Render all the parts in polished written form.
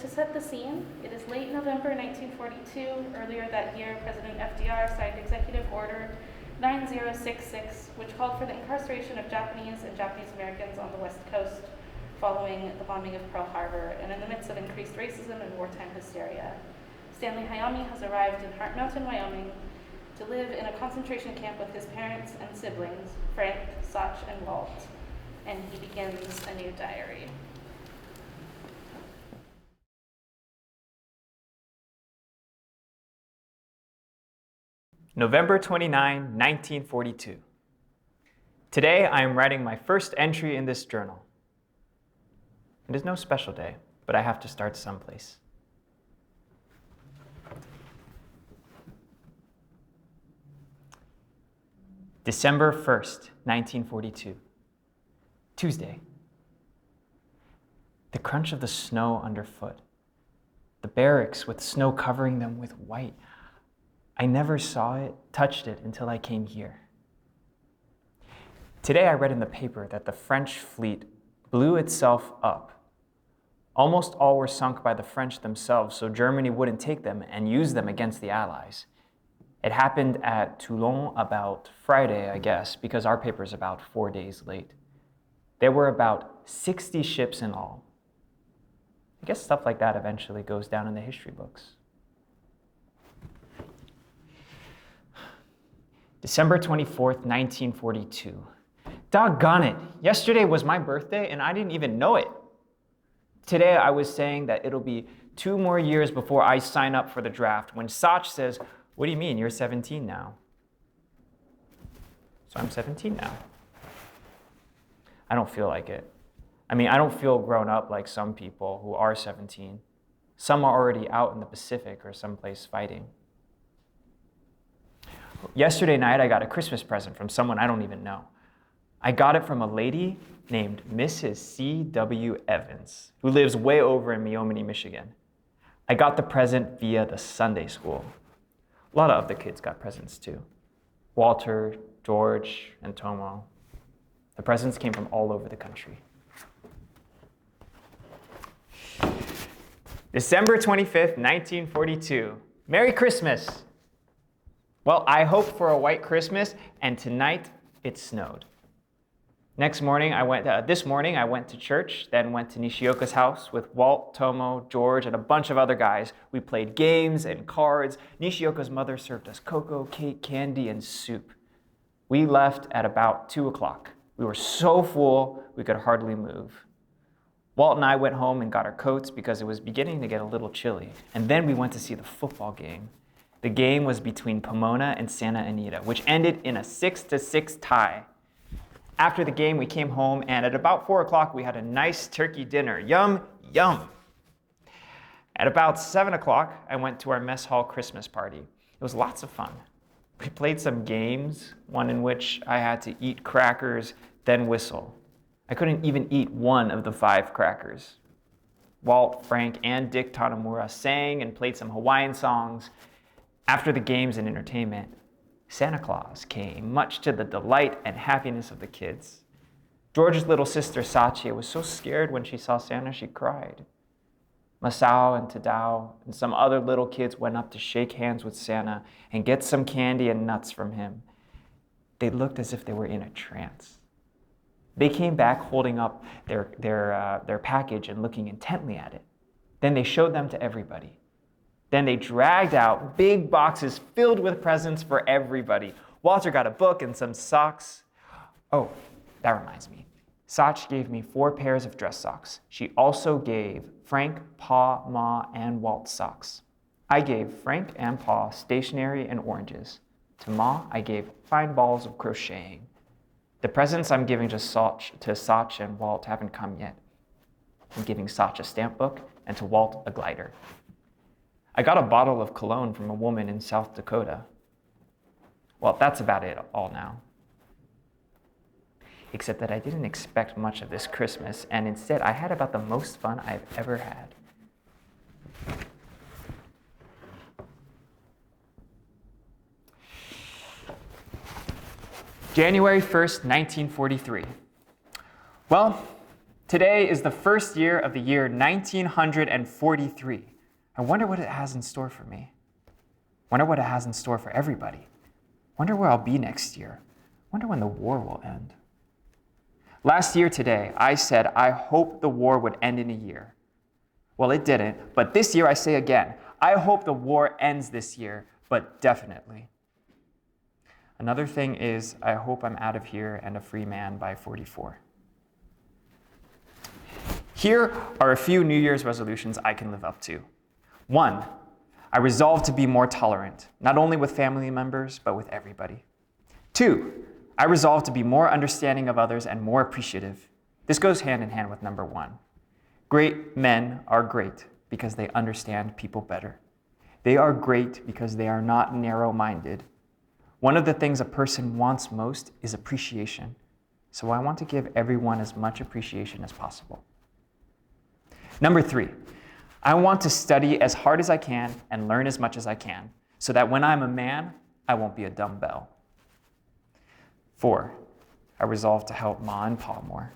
to set the scene, it is late November 1942. Earlier that year, President FDR signed Executive Order 9066, which called for the incarceration of Japanese and Japanese Americans on the West Coast following the bombing of Pearl Harbor, and in the midst of increased racism and wartime hysteria. Stanley Hayami has arrived in Heart Mountain, Wyoming, to live in a concentration camp with his parents and siblings, Frank, Sach, and Walt, and he begins a new diary. November 29, 1942. Today I am writing my first entry in this journal. It is no special day, but I have to start someplace. December 1st, 1942. Tuesday. The crunch of the snow underfoot. The barracks with snow covering them with white. I never saw it, touched it until I came here. Today I read in the paper that the French fleet blew itself up. Almost all were sunk by the French themselves, so Germany wouldn't take them and use them against the Allies. It happened at Toulon about Friday, I guess, because our paper's about 4 days late. There were about 60 ships in all. I guess stuff like that eventually goes down in the history books. December 24th, 1942. Doggone it, yesterday was my birthday and I didn't even know it. Today I was saying that it'll be 2 more years before I sign up for the draft when Sach says, "What do you mean, you're 17 now?" So I'm 17 now. I don't feel like it. I mean, I don't feel grown up like some people who are 17. Some are already out in the Pacific or someplace fighting. Yesterday night, I got a Christmas present from someone I don't even know. I got it from a lady named Mrs. C.W. Evans, who lives way over in Menominee, Michigan. I got the present via the Sunday school. A lot of other kids got presents too. Walter, George, and Tomo. The presents came from all over the country. December 25th, 1942. Merry Christmas! Well, I hoped for a white Christmas, and tonight it snowed. This morning I went to church, then went to Nishioka's house with Walt, Tomo, George, and a bunch of other guys. We played games and cards. Nishioka's mother served us cocoa, cake, candy, and soup. We left at about 2 o'clock. We were so full, we could hardly move. Walt and I went home and got our coats because it was beginning to get a little chilly. And then we went to see the football game. The game was between Pomona and Santa Anita, which ended in a 6-6 tie. After the game, we came home, and at about 4 o'clock, we had a nice turkey dinner. Yum, yum. At about 7 o'clock, I went to our mess hall Christmas party. It was lots of fun. We played some games, one in which I had to eat crackers, then whistle. I couldn't even eat one of the 5 crackers. Walt, Frank, and Dick Tanamura sang and played some Hawaiian songs. After the games and entertainment, Santa Claus came, much to the delight and happiness of the kids. George's little sister, Sachi, was so scared when she saw Santa, she cried. Masao and Tadao and some other little kids went up to shake hands with Santa and get some candy and nuts from him. They looked as if they were in a trance. They came back holding up their package and looking intently at it. Then they showed them to everybody. Then they dragged out big boxes filled with presents for everybody. Walter got a book and some socks. Oh, that reminds me. Sach gave me 4 pairs of dress socks. She also gave Frank, Pa, Ma, and Walt socks. I gave Frank and Pa stationery and oranges. To Ma, I gave fine balls of crocheting. The presents I'm giving to Sach and Walt haven't come yet. I'm giving Sach a stamp book and to Walt a glider. I got a bottle of cologne from a woman in South Dakota. Well, that's about it all now. Except that I didn't expect much of this Christmas, and instead I had about the most fun I've ever had. January 1st, 1943. Well, Today is the first year of the year 1943. I wonder what it has in store for me. Wonder what it has in store for everybody. Wonder where I'll be next year. Wonder when the war will end. Last year today, I said I hope the war would end in a year. Well, it didn't, but this year I say again, I hope the war ends this year, but definitely. Another thing is, I hope I'm out of here and a free man by 44. Here are a few New Year's resolutions I can live up to. 1, I resolve to be more tolerant, not only with family members, but with everybody. 2, I resolve to be more understanding of others and more appreciative. This goes hand in hand with number 1. Great men are great because they understand people better. They are great because they are not narrow-minded. One of the things a person wants most is appreciation. So I want to give everyone as much appreciation as possible. Number 3, I want to study as hard as I can and learn as much as I can so that when I'm a man, I won't be a dumbbell. 4, I resolve to help Ma and Pa more.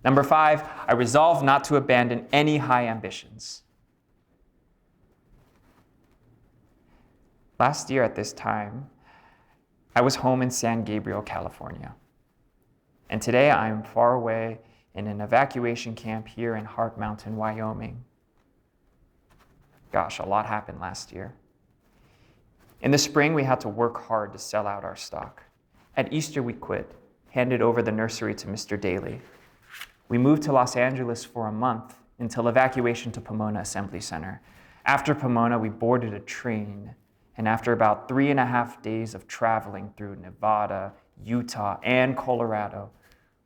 Number 5, I resolve not to abandon any high ambitions. Last year at this time, I was home in San Gabriel, California. And today I am far away in an evacuation camp here in Hart Mountain, Wyoming. Gosh, a lot happened last year. In the spring, we had to work hard to sell out our stock. At Easter, we quit, handed over the nursery to Mr. Daly. We moved to Los Angeles for a month until evacuation to Pomona Assembly Center. After Pomona, we boarded a train, and after about 3.5 days of traveling through Nevada, Utah, and Colorado,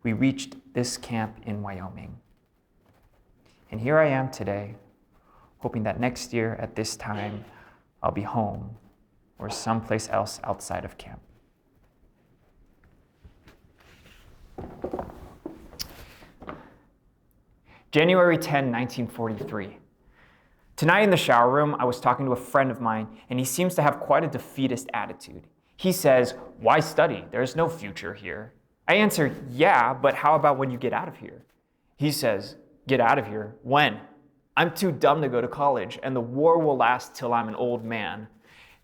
we reached this camp in Wyoming. And here I am today, hoping that next year at this time, I'll be home or someplace else outside of camp. January 10, 1943. Tonight in the shower room, I was talking to a friend of mine, and he seems to have quite a defeatist attitude. He says, "Why study? There's no future here." I answer, "Yeah, but how about when you get out of here?" He says, "Get out of here? When? I'm too dumb to go to college, and the war will last till I'm an old man."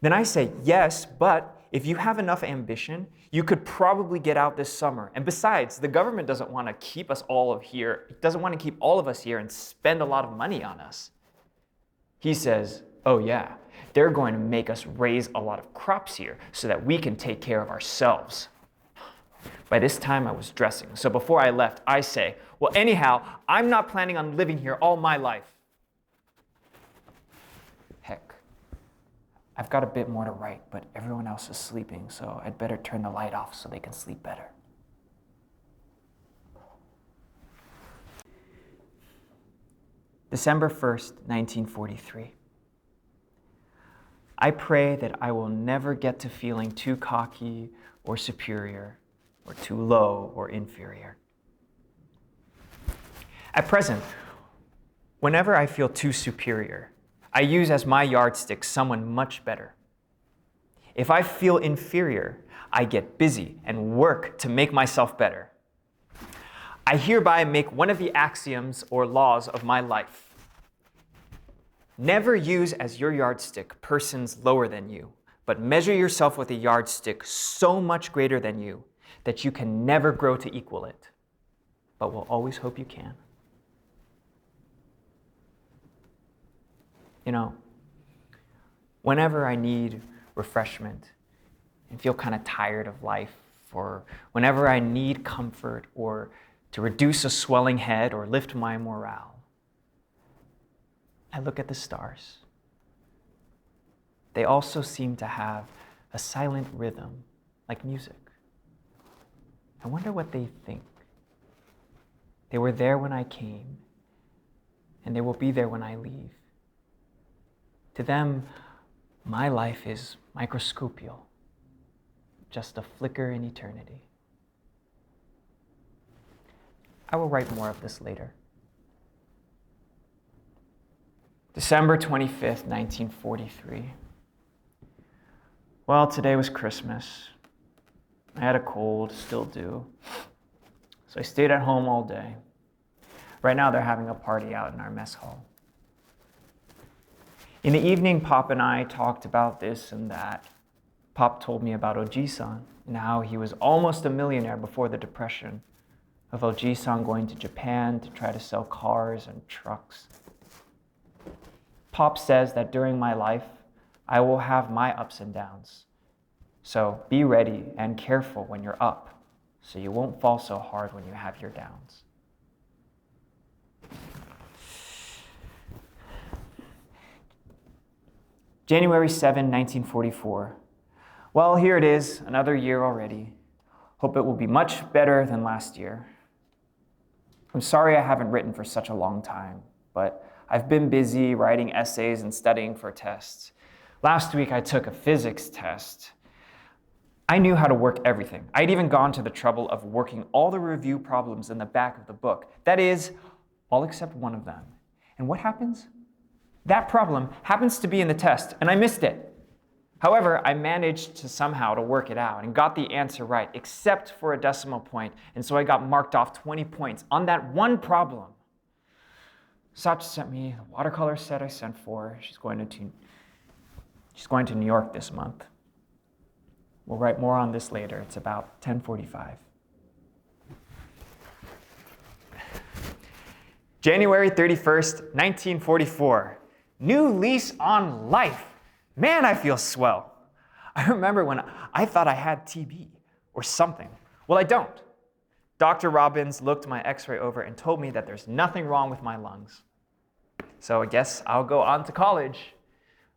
Then I say, "Yes, but if you have enough ambition, you could probably get out this summer. And besides, the government doesn't want to keep us all here. It doesn't want to keep all of us here and spend a lot of money on us." He says, "Oh yeah, they're going to make us raise a lot of crops here so that we can take care of ourselves." By this time I was dressing, so before I left, I say, "Well, anyhow, I'm not planning on living here all my life." Heck, I've got a bit more to write, but everyone else is sleeping, so I'd better turn the light off so they can sleep better. December 1st, 1943. I pray that I will never get to feeling too cocky or superior, or too low or inferior. At present, whenever I feel too superior, I use as my yardstick someone much better. If I feel inferior, I get busy and work to make myself better. I hereby make one of the axioms or laws of my life. Never use as your yardstick persons lower than you, but measure yourself with a yardstick so much greater than you that you can never grow to equal it, but will always hope you can. You know, whenever I need refreshment and feel kind of tired of life, or whenever I need comfort or to reduce a swelling head or lift my morale, I look at the stars. They also seem to have a silent rhythm, like music. I wonder what they think. They were there when I came, and they will be there when I leave. To them, my life is microscopial, just a flicker in eternity. I will write more of this later. December 25th, 1943. Well, today was Christmas. I had a cold, still do. So I stayed at home all day. Right now, they're having a party out in our mess hall. In the evening, Pop and I talked about this and that. Pop told me about Oji-san and how he was almost a millionaire before the Depression, of Oji-san going to Japan to try to sell cars and trucks. Pop says that during my life, I will have my ups and downs. So be ready and careful when you're up, so you won't fall so hard when you have your downs. January 7, 1944. Well, here it is, another year already. Hope it will be much better than last year. I'm sorry I haven't written for such a long time, but I've been busy writing essays and studying for tests. Last week I took a physics test. I knew how to work everything. I'd even gone to the trouble of working all the review problems in the back of the book. That is, all except one of them. And what happens? That problem happens to be in the test, and I missed it. However, I managed to somehow to work it out and got the answer right, except for a decimal point, and so I got marked off 20 points on that one problem. Sach sent me the watercolor set I sent for. She's going to New York this month. We'll write more on this later. It's about 10:45. January 31st, 1944. New lease on life. Man, I feel swell. I remember when I thought I had TB or something. Well, I don't. Dr. Robbins looked my x-ray over and told me that there's nothing wrong with my lungs. So I guess I'll go on to college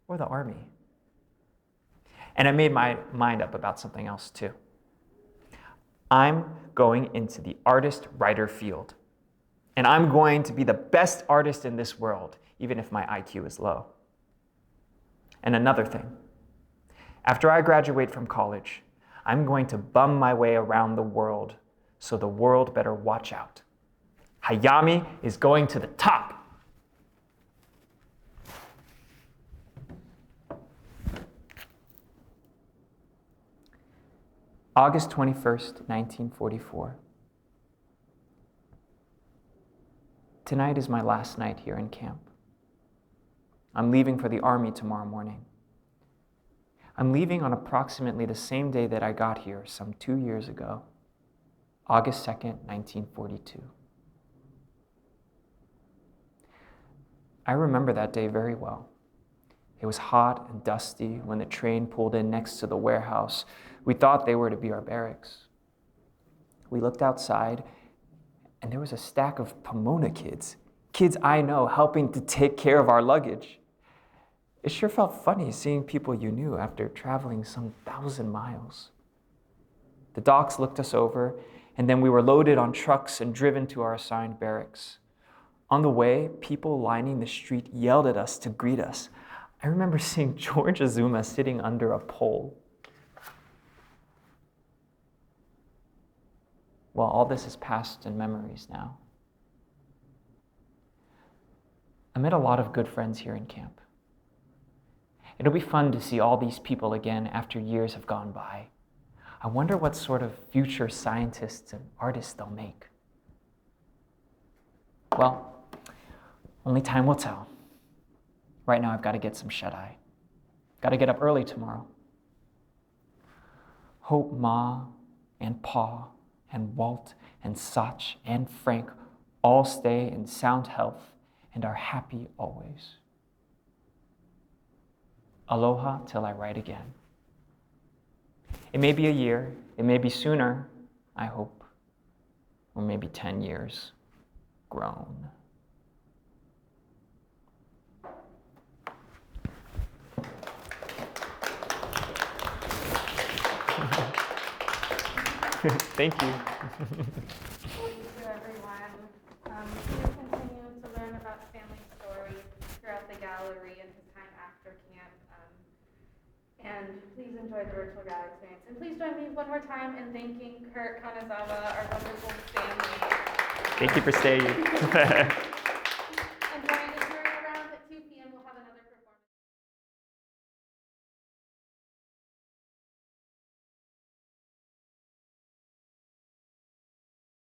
or the army. And I made my mind up about something else too. I'm going into the artist-writer field. And I'm going to be the best artist in this world, even if my IQ is low. And another thing, after I graduate from college, I'm going to bum my way around the world, so the world better watch out. Hayami is going to the top. August 21st, 1944. Tonight is my last night here in camp. I'm leaving for the army tomorrow morning. I'm leaving on approximately the same day that I got here some 2 years ago, August 2nd, 1942. I remember that day very well. It was hot and dusty when the train pulled in next to the warehouse. We thought they were to be our barracks. We looked outside, and there was a stack of Pomona kids I know, helping to take care of our luggage. It sure felt funny seeing people you knew after traveling some 1,000 miles. The docs looked us over, and then we were loaded on trucks and driven to our assigned barracks. On the way, people lining the street yelled at us to greet us. I remember seeing George Azuma sitting under a pole. Well, all this is past and memories now. I met a lot of good friends here in camp. It'll be fun to see all these people again after years have gone by. I wonder what sort of future scientists and artists they'll make. Well, only time will tell. Right now, I've got to get some shut-eye. Got to get up early tomorrow. Hope Ma and Pa and Walt and Sach and Frank all stay in sound health and are happy always. Aloha till I write again. It may be a year, it may be sooner, I hope, or maybe 10 years grown. Thank you. Thank you, everyone. Please continue to learn about the family story throughout the gallery and his time after camp. And please enjoy the virtual gallery experience. And please join me one more time in thanking Kurt Kanazawa, our wonderful family. Thank you for staying.